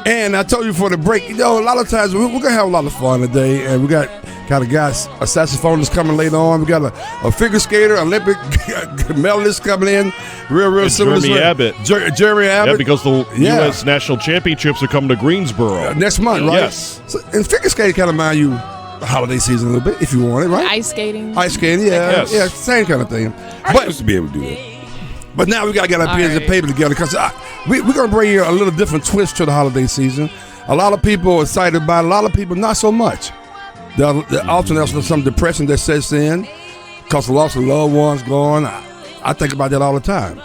And I told you before the break, a lot of times we're going to have a lot of fun today. And we got a saxophonist coming later on. We got a figure skater, Olympic medalist coming in. Real soon. Jeremy Abbott. Jeremy Abbott. Yeah, because the U.S. National Championships are coming to Greensboro. Next month, right? Yes. So, and figure skating kind of mind you the holiday season a little bit, if you want it, right? Ice skating, yeah. Yes. Yeah, same kind of thing. I used to be able to do that. But now we got to get our pens and paper together because we're going to bring you a little different twist to the holiday season. A lot of people are excited about it. A lot of people not so much. Often there's some depression that sets in because the loss of loved ones gone. I think about that all the time.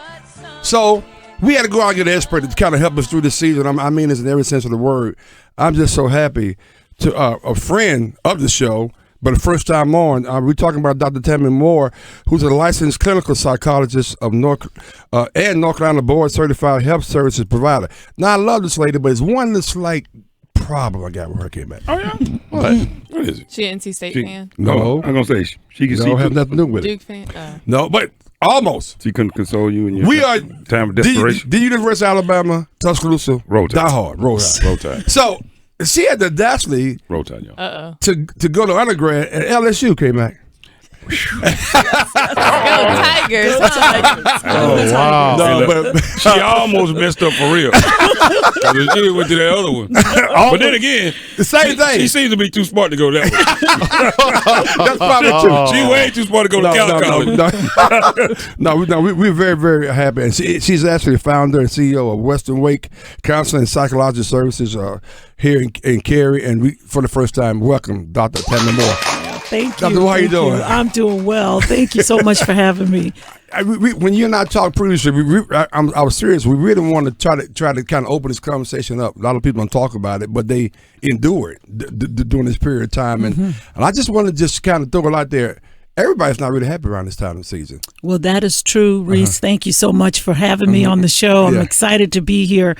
So we had to go out and get an expert to kind of help us through this season. I mean this in every sense of the word. I'm just so happy to a friend of the show, but the first time on, we're talking about Dr. Tammie Moore, who's a licensed clinical psychologist of North Carolina Board Certified Health Services Provider. Now, I love this lady, but it's one slight problem I got with her came back. Oh, yeah? What? What is it? She an NC State fan. No. I'm going to say she can see. Don't have nothing to do with Duke it. fan. No, but almost. She couldn't console you in your time of desperation. The University of Alabama, Tuscaloosa, Roll Tide. Die Hard, Roll Tide. Roll Tide. So she had the audacity Roll Tide, y'all. to go to undergrad at LSU, K-Mac. Go Tigers. Oh, wow. No, but she almost messed up for real. Because she went to that other one. But then again, the same thing. She seems to be too smart to go that way. That's probably true. She way too smart to go to College. No, we're very, very happy. And she's actually the founder and CEO of Western Wake Counseling and Psychological Services here in Cary. And we, for the first time, welcome Dr. Tammie Moore. Thank you. Dr. How you doing? I'm doing well. Thank you so much for having me. When you and I talked previously, I was serious. We really want to try to kind of open this conversation up. A lot of people don't talk about it, but they endure it during this period of time. And I just want to just kind of throw it out there. Everybody's not really happy around this time of the season. Well, that is true, Reese. Thank you so much for having me on the show. I'm excited to be here.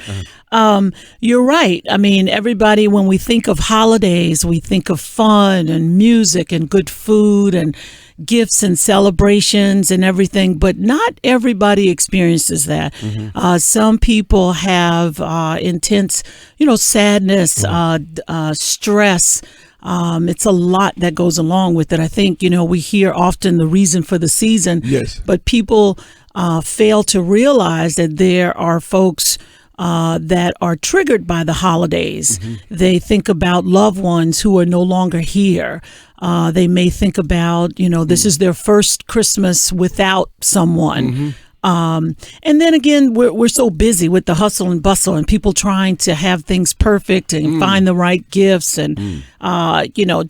You're right. I mean, everybody, when we think of holidays, we think of fun and music and good food and gifts and celebrations and everything, but not everybody experiences that. Some people have intense, sadness, stress. It's a lot that goes along with it. I think, we hear often the reason for the season, but people fail to realize that there are folks that are triggered by the holidays. They think about loved ones who are no longer here. They may think about, this is their first Christmas without someone. And then again, we're so busy with the hustle and bustle and people trying to have things perfect and find the right gifts and, it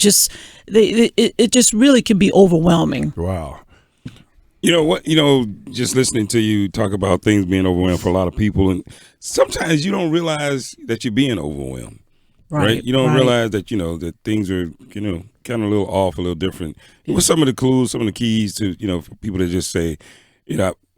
just really can be overwhelming. Wow. You know what? Just listening to you talk about things being overwhelmed for a lot of people, and sometimes you don't realize that you're being overwhelmed, right? You don't realize that that things are kind of a little off, a little different. What's some of the clues, some of the keys to for people to just say,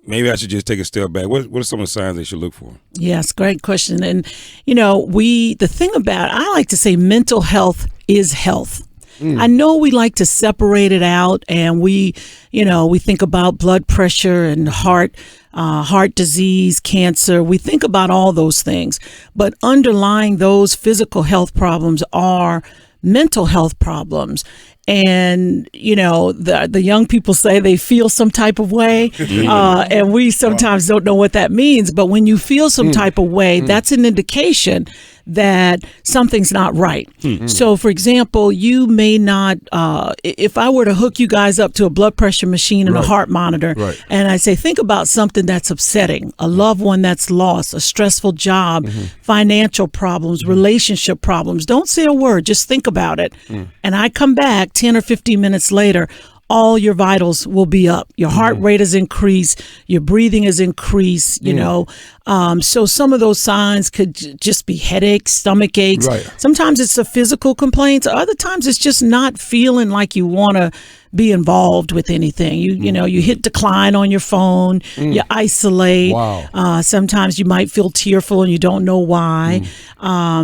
maybe I should just take a step back? What are some of the signs they should look for? Yes, great question. And the thing about I like to say mental health is health. I know we like to separate it out, and we think about blood pressure and heart disease, cancer. We think about all those things, but underlying those physical health problems are mental health problems. And, the young people say they feel some type of way, and we sometimes don't know what that means. But when you feel some type of way, that's an indication that something's not right. So, for example, you may not, if I were to hook you guys up to a blood pressure machine and a heart monitor, and I say, think about something that's upsetting, a loved one that's lost, a stressful job, financial problems, relationship problems. Don't say a word, just think about it. And I come back 10 or 15 minutes later, all your vitals will be up. Your heart rate is increased. Your breathing is increased, So some of those signs could just be headaches, stomach aches. Sometimes it's a physical complaint. Other times it's just not feeling like you want to be involved with anything. You hit decline on your phone. You isolate. Sometimes you might feel tearful and you don't know why.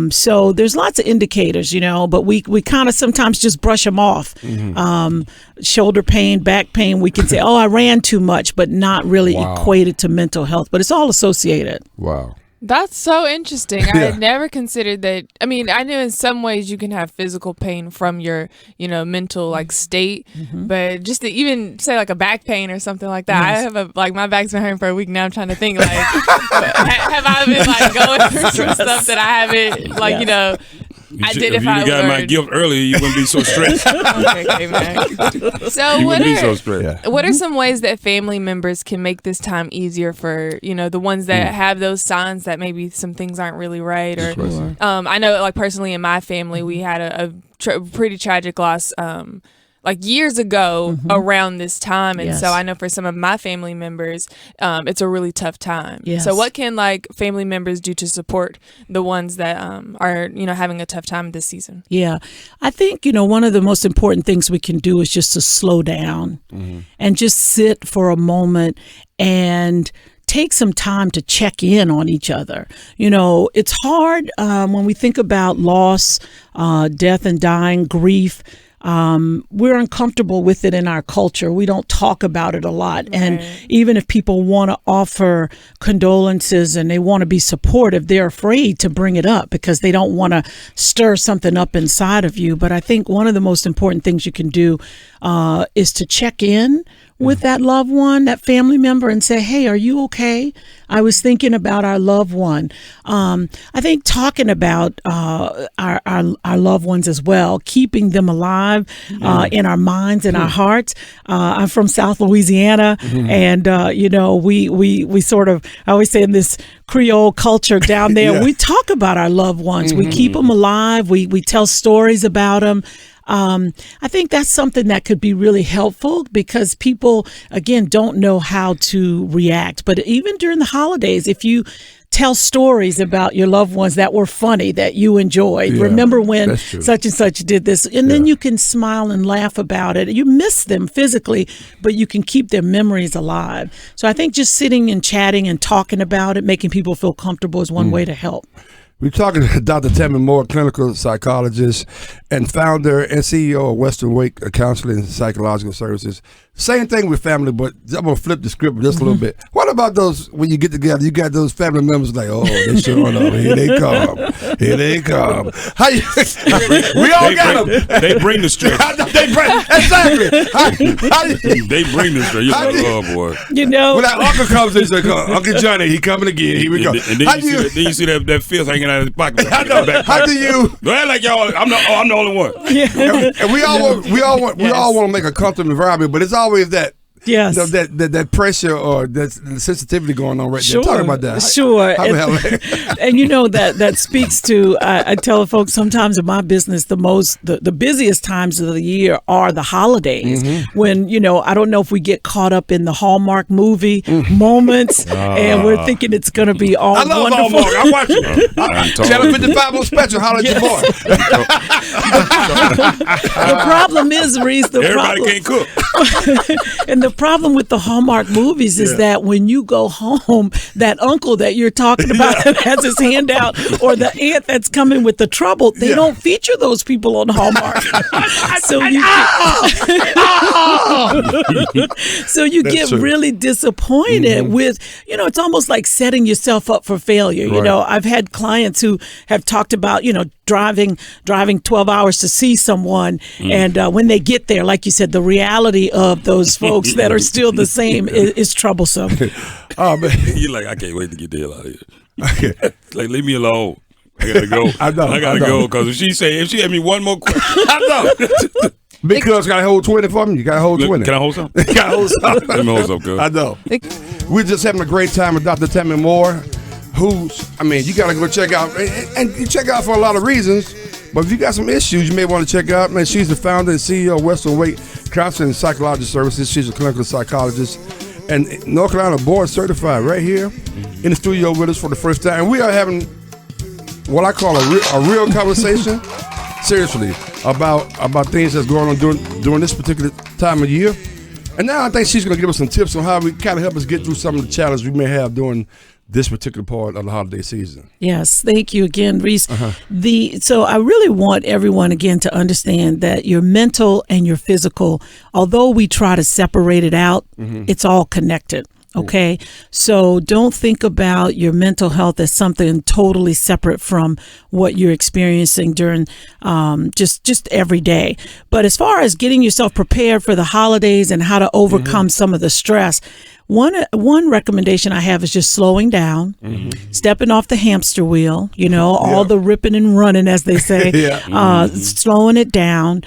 So there's lots of indicators, but we kind of sometimes just brush them off. Shoulder pain, back pain, we can say, I ran too much, but not really equated to mental health, but it's all associated. Wow. That's so interesting. I Yeah. had never considered that. I mean, I knew in some ways you can have physical pain from your, mental like state, but just to even say like a back pain or something like that. I have my back's been hurting for a week now. I'm trying to think like, have I been like going through some stuff that I haven't identified? If you got my gift earlier, you wouldn't be so stressed. Okay, man. So You what wouldn't be so are stressed. what are some ways that family members can make this time easier for the ones that have those signs that maybe some things aren't really right? Or I know like personally in my family we had a pretty tragic loss like years ago around this time, and so I know for some of my family members it's a really tough time. So what can like family members do to support the ones that are having a tough time this season? I think one of the most important things we can do is just to slow down and just sit for a moment and take some time to check in on each other. It's hard when we think about loss, death and dying, grief. We're uncomfortable with it in our culture. We don't talk about it a lot. Right. And even if people want to offer condolences and they want to be supportive, they're afraid to bring it up because they don't want to stir something up inside of you. But I think one of the most important things you can do is to check in with that loved one, that family member, and say, hey, are you okay? I was thinking about our loved one. I think talking about our loved ones as well, keeping them alive in our minds and our hearts. I'm from South Louisiana, and we sort of, I always say in this Creole culture down there, we talk about our loved ones. We keep them alive. We tell stories about them. I think that's something that could be really helpful because people, again, don't know how to react. But even during the holidays, if you tell stories about your loved ones that were funny, that you enjoyed. Remember when such and such did this, and then you can smile and laugh about it. You miss them physically, but you can keep their memories alive. So I think just sitting and chatting and talking about it, making people feel comfortable is one way to help. We're talking to Dr. Tammie Moore, clinical psychologist and founder and CEO of Western Wake Counseling and Psychological Services. Same thing with family, but I'm going to flip the script just a little bit. What about those, when you get together, you got those family members like, oh, they showing up. Here they come. Here they come. We all got them. They bring the stress. Exactly. They bring the stress. You're like, oh, boy. When that uncle comes in, he's like, Uncle Johnny, he coming again. Here we go. And then you see that fist hanging out of his pocket. I know. How do you? Don't act like y'all. I'm the only one. And we all want to make a comfortable environment, but it's always that. Yes. That pressure or that sensitivity going on right there. Talk about that. Sure. And that speaks to, I tell folks sometimes in my business, the busiest times of the year are the holidays when, I don't know if we get caught up in the Hallmark movie moments and we're thinking it's going to be all I love wonderful. Hallmark. I watch it. Channel 55 on special. Holler at your boy. The problem is, Reese, everybody can't cook. And the problem with the Hallmark movies is that when you go home, that uncle that you're talking about that has his hand out, or the aunt that's coming with the trouble, they don't feature those people on Hallmark. So you get really disappointed with, it's almost like setting yourself up for failure. Right. I've had clients who have talked about, driving 12 hours to see someone, and when they get there, like you said, the reality of those folks that are still the same is troublesome. Oh man, you're like, I can't wait to get the hell out of here. Like, leave me alone. I gotta go. I gotta go because if she had me one more question, I know. Big Cuz got to hold 20 for me. You got to hold 20. Can I hold something? You got to hold something. Let me hold something, cuz. I know. We're just having a great time with Dr. Tammie Moore, you got to go check out. And you check out for a lot of reasons. But if you got some issues, you may want to check out. Man, she's the founder and CEO of Western Wake Counseling and Psychological Services. She's a clinical psychologist and North Carolina board certified right here in the studio with us for the first time. And we are having what I call a real conversation, seriously, about things that's going on during this particular time of year. And now I think she's going to give us some tips on how we kind of help us get through some of the challenges we may have during this particular part of the holiday season. Yes, thank you again, Reese. So I really want everyone again to understand that your mental and your physical, although we try to separate it out, it's all connected. Okay. So don't think about your mental health as something totally separate from what you're experiencing during just every day. But as far as getting yourself prepared for the holidays and how to overcome some of the stress, one recommendation I have is just slowing down, stepping off the hamster wheel, all the ripping and running, as they say, slowing it down,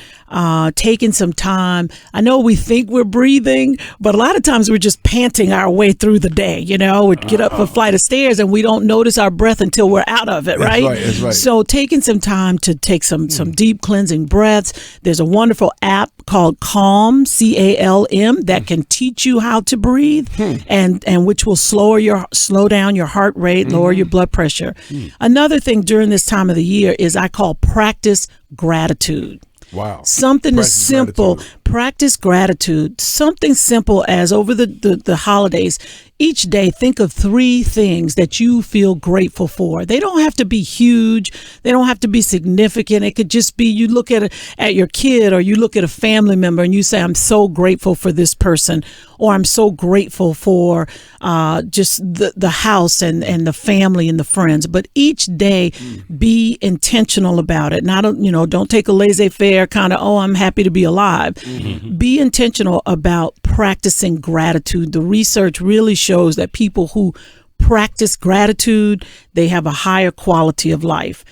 taking some time. I know we think we're breathing, but a lot of times we're just panting our way through the day. We get up a flight of stairs and we don't notice our breath until we're out of it, right? That's right. So taking some time to take some deep cleansing breaths. There's a wonderful app called Calm, CALM, that can teach you how to breathe. And which will slow down your heart rate, lower your blood pressure. Another thing during this time of the year is I call practice gratitude. Wow. Something as simple, practice gratitude, something simple as over the holidays, each day think of 3 things that you feel grateful for. They don't have to be huge. They don't have to be significant. It could just be you look at your kid or you look at a family member and you say, I'm so grateful for this person, or I'm so grateful for just the house and the family and the friends. But each day be intentional about it. Not, don't take a laissez-faire kind of, I'm happy to be alive. Be intentional about practicing gratitude. The research really shows that people who practice gratitude, they have a higher quality of life.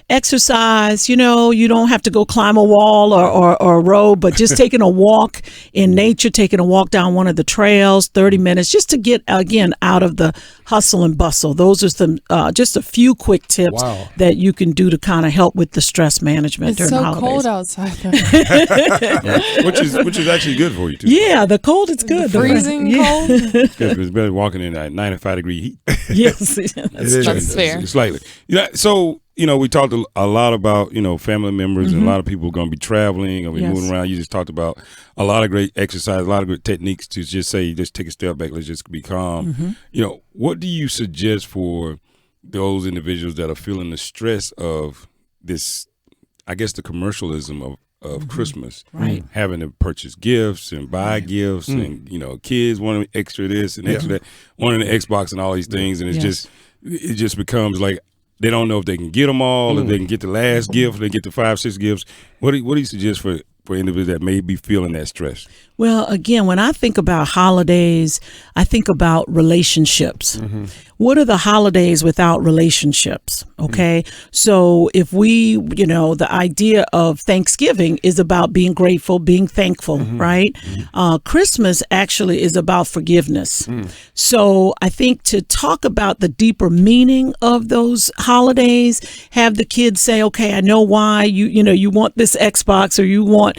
Exercise, you don't have to go climb a wall or a road, but just taking a walk in nature, taking a walk down one of the trails, 30 minutes, just to get, again, out of the hustle and bustle. Those are some, just a few quick tips that you can do to kind of help with the stress management during the holidays. It's so cold outside. which is actually good for you, too. Yeah, the cold is good. Freezing cold. It's good. It's better walking in at 95-degree heat. Yes. That's fair. Slightly. So, we talked a lot about, family members and a lot of people are going to be traveling and moving around. You just talked about a lot of great exercise, a lot of great techniques to just say, just take a step back, let's just be calm. What do you suggest for those individuals that are feeling the stress of this, I guess, the commercialism of Christmas, having to purchase gifts and buy gifts and, kids wanting extra this and extra that, wanting the Xbox and all these things. And it just becomes like they don't know if they can get them all, if they can get the last gift, if they get the 5, 6 gifts. What do you suggest for individuals that may be feeling that stress? Well, again, when I think about holidays, I think about relationships. What are the holidays without relationships? Okay. So if we, the idea of Thanksgiving is about being grateful, being thankful, right? Christmas actually is about forgiveness. So I think to talk about the deeper meaning of those holidays, have the kids say, okay, I know why you want this Xbox or you want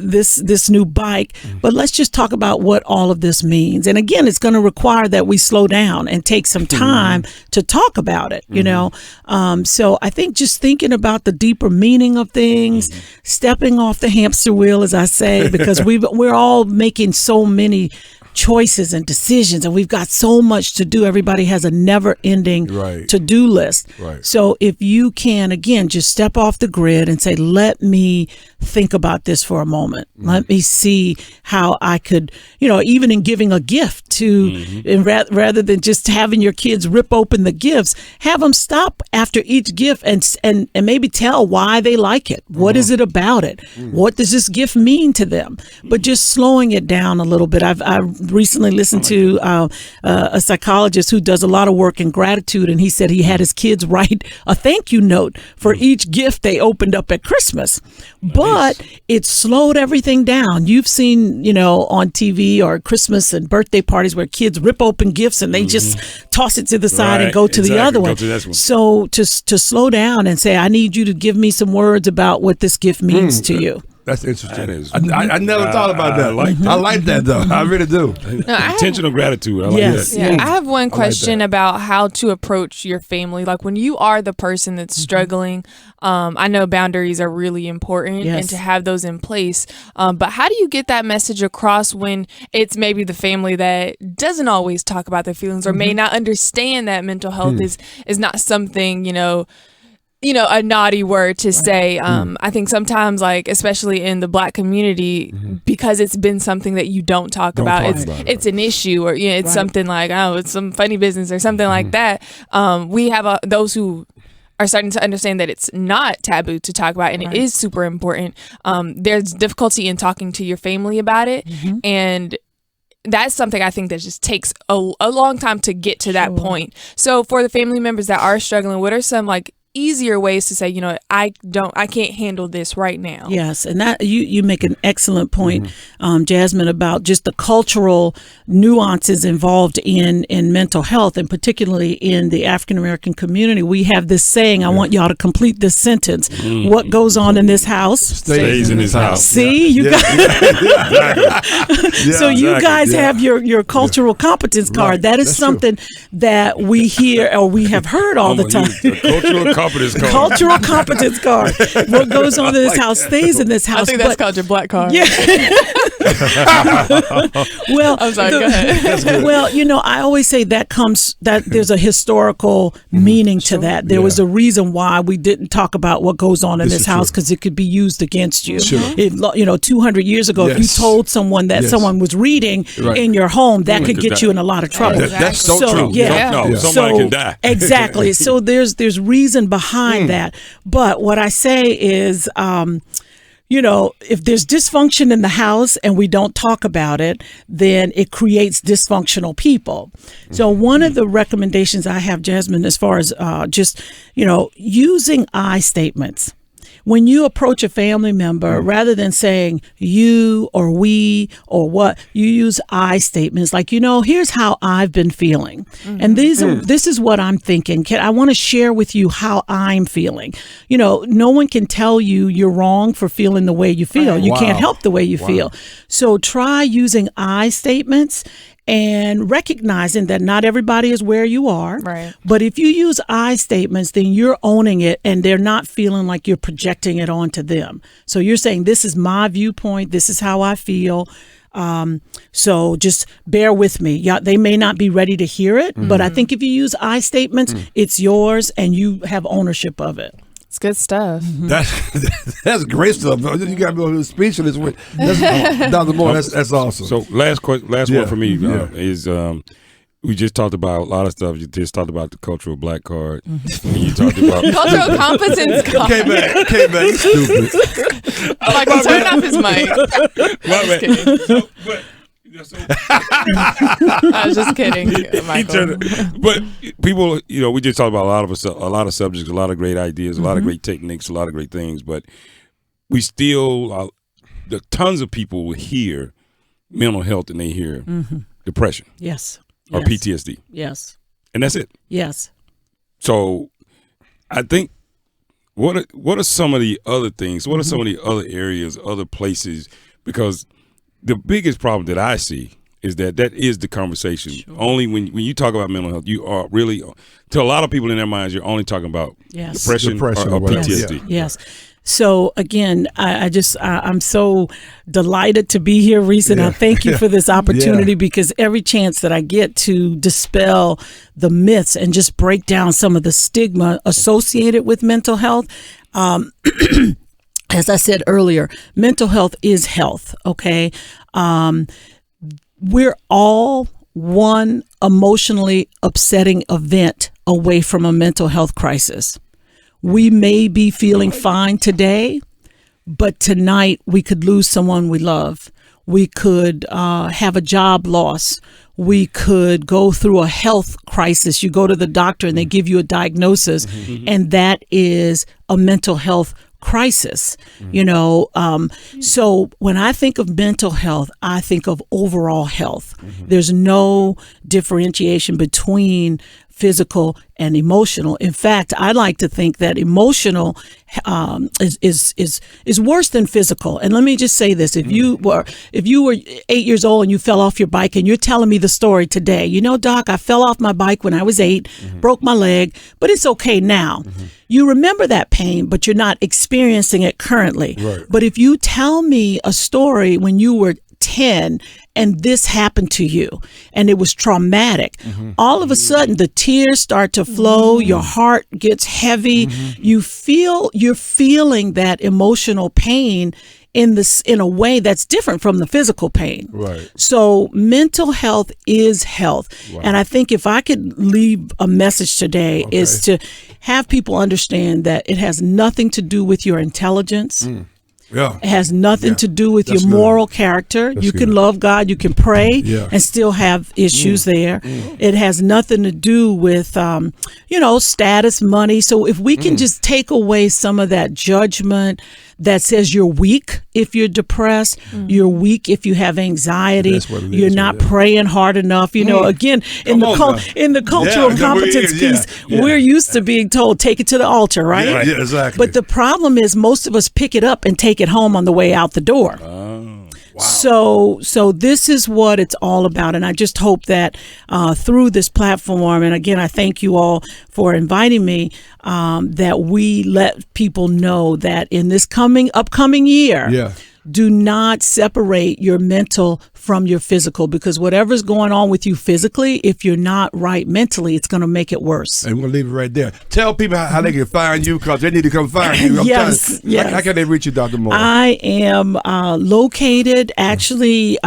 this new bike, but let's just talk about what all of this means. And again, it's going to require that we slow down and take some time to talk about it, So I think just thinking about the deeper meaning of things, stepping off the hamster wheel, as I say, because we're all making so many choices and decisions, and we've got so much to do. Everybody has a never-ending to-do list. So if you can, again, just step off the grid and say, let me think about this for a moment. Let me see how I could, even in giving a gift to, and rather than just having your kids rip open the gifts, have them stop after each gift and maybe tell why they like it. What is it about it? What does this gift mean to them? But just slowing it down a little bit. I've recently listened to a psychologist who does a lot of work in gratitude, and he said he had his kids write a thank you note for each gift they opened up at Christmas. But it slowed everything down. You've seen, on TV or Christmas and birthday parties where kids rip open gifts and they just toss it to the side and go to the other one. So to slow down and say, I need you to give me some words about what this gift means to you. That's interesting. I never thought about that. I like that, though. I really do. Intentional gratitude. I like that. Yeah. I have one question about how to approach your family. Like when you are the person that's struggling, I know boundaries are really important and to have those in place. But how do you get that message across when it's maybe the family that doesn't always talk about their feelings or may not understand that mental health is not something, a naughty word to say. I think sometimes, like, especially in the Black community, because it's been something that you don't talk about, it's an issue, or it's something like, oh, it's some funny business or something like that. We have those who are starting to understand that it's not taboo to talk about, and it is super important. There's difficulty in talking to your family about it, and that's something I think that just takes a long time to get to that point. So for the family members that are struggling, what are some like easier ways to say, I can't handle this right now? Yes, and that you make an excellent point, Jasmine, about just the cultural nuances involved in mental health, and particularly in the African American community. We have this saying, I want y'all to complete this sentence. What goes on in this house stays in this house. See, you guys. So you guys have your cultural competence card. That is something that we hear or we have heard all the time. Cultural competence card. What goes on in this house stays in this house. I think that's called your black card. Yeah. Well, I'm sorry. Go ahead. Well, I always say that there's a historical meaning to that. There was a reason why we didn't talk about what goes on in this house, because it could be used against you. Sure. If 200 years ago, if you told someone that someone was reading in your home, that could get you in a lot of trouble. That's so true. Yeah. Somebody can die. Exactly. So there's reason behind that. But what I say is, if there's dysfunction in the house and we don't talk about it, then it creates dysfunctional people. So one of the recommendations I have, Jasmine, as far as just, using I statements. When you approach a family member, rather than saying you or we or what, you use I statements like, here's how I've been feeling. And this is what I'm thinking. I want to share with you how I'm feeling. No one can tell you you're wrong for feeling the way you feel. You can't help the way you feel. So try using I statements and recognizing that not everybody is where you are. Right. But if you use I statements, then you're owning it and they're not feeling like you're projecting it onto them. So you're saying, this is my viewpoint. This is how I feel. So just bear with me. They may not be ready to hear it, but I think if you use I statements, it's yours and you have ownership of it. It's good stuff. That's great stuff. You got to be able to speech in this way. Dr. Moore, that's awesome. So last one for me is we just talked about a lot of stuff. You just talked about the cultural black card. And you talked about cultural competence card. Came back. You stupid. Like, turn off his mic. Just kidding. I was just kidding, Michael. But people, we just talked about a lot of subjects, a lot of great ideas, a lot of great techniques, a lot of great things. But we still, the tons of people hear mental health and they hear depression, or PTSD, and that's it. Yes. So, I think what are some of the other things? What are some of the other areas, other places? Because the biggest problem that I see is that is the conversation. Sure. Only when you talk about mental health, you are really, to a lot of people in their minds, you're only talking about depression or PTSD. Yes. So again, I'm so delighted to be here, Reese, and I thank you for this opportunity because every chance that I get to dispel the myths and just break down some of the stigma associated with mental health, as I said earlier, mental health is health, okay? We're all one emotionally upsetting event away from a mental health crisis. We may be feeling fine today, but tonight we could lose someone we love. We could have a job loss. We could go through a health crisis. You go to the doctor and they give you a diagnosis, and that is a mental health crisis, so when I think of mental health, I think of overall health. There's no differentiation between physical and emotional. In fact, I like to think that emotional is worse than physical. And let me just say this: if you were 8 years old and you fell off your bike, and you're telling me the story today, Doc, I fell off my bike when I was 8, broke my leg, but it's okay now. You remember that pain, but you're not experiencing it currently. Right. But if you tell me a story when you were 10 and this happened to you and it was traumatic, all of a sudden the tears start to flow, your heart gets heavy, you're feeling that emotional pain in a way that's different from the physical pain. Right. So mental health is health. Wow. And I think if I could leave a message today is to have people understand that it has nothing to do with your intelligence. Yeah. It has nothing to do with your moral character. You can love God, you can pray and still have issues there. It has nothing to do with, status, money. So if we can just take away some of that judgment that says you're weak if you're depressed, you're weak if you have anxiety, you're not praying hard enough. Again, in the cultural competence piece, we're used to being told, take it to the altar, right? Yeah, exactly. But the problem is most of us pick it up and take it home on the way out the door. Wow. So this is what it's all about. And I just hope that through this platform, and again, I thank you all for inviting me, that we let people know that in this upcoming year, do not separate your mental from your physical, because whatever's going on with you physically, if you're not right mentally, it's going to make it worse. And we're going to leave it right there. Tell people how they can find you, because they need to come find you. Yes. How can they reach you, Dr. Moore? I am located, actually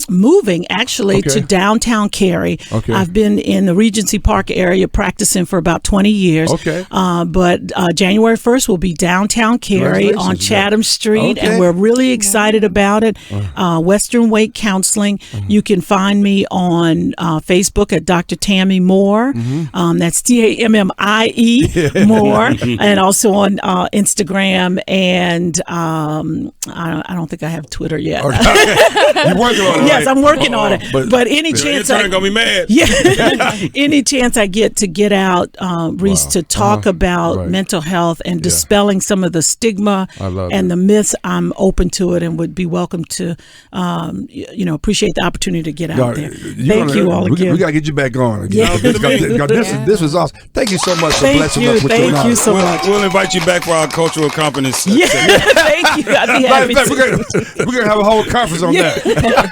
moving to downtown Cary. Okay. I've been in the Regency Park area practicing for about 20 years. Okay. But January 1st will be downtown Cary on Chatham Street, and we're really excited about it. Western Wake Counseling. You can find me on Facebook at Dr. Tammie Moore. That's Tammie Moore, and also on Instagram. And I don't think I have Twitter yet. You're working on it. Yes, I'm working on it. But any chance I'm gonna be mad. Any chance I get to get out, Reese, to talk about mental health and dispelling some of the stigma and the myths, I'm open to it and would be welcome to appreciate the opportunity to get out there. Thank you all again. We got to get you back on again. Yeah. This was awesome. Thank you so much for blessing us with your knowledge. Thank you so much. We'll invite you back for our cultural competence. Thank you. I'd be happy to. We're going to have a whole conference on that.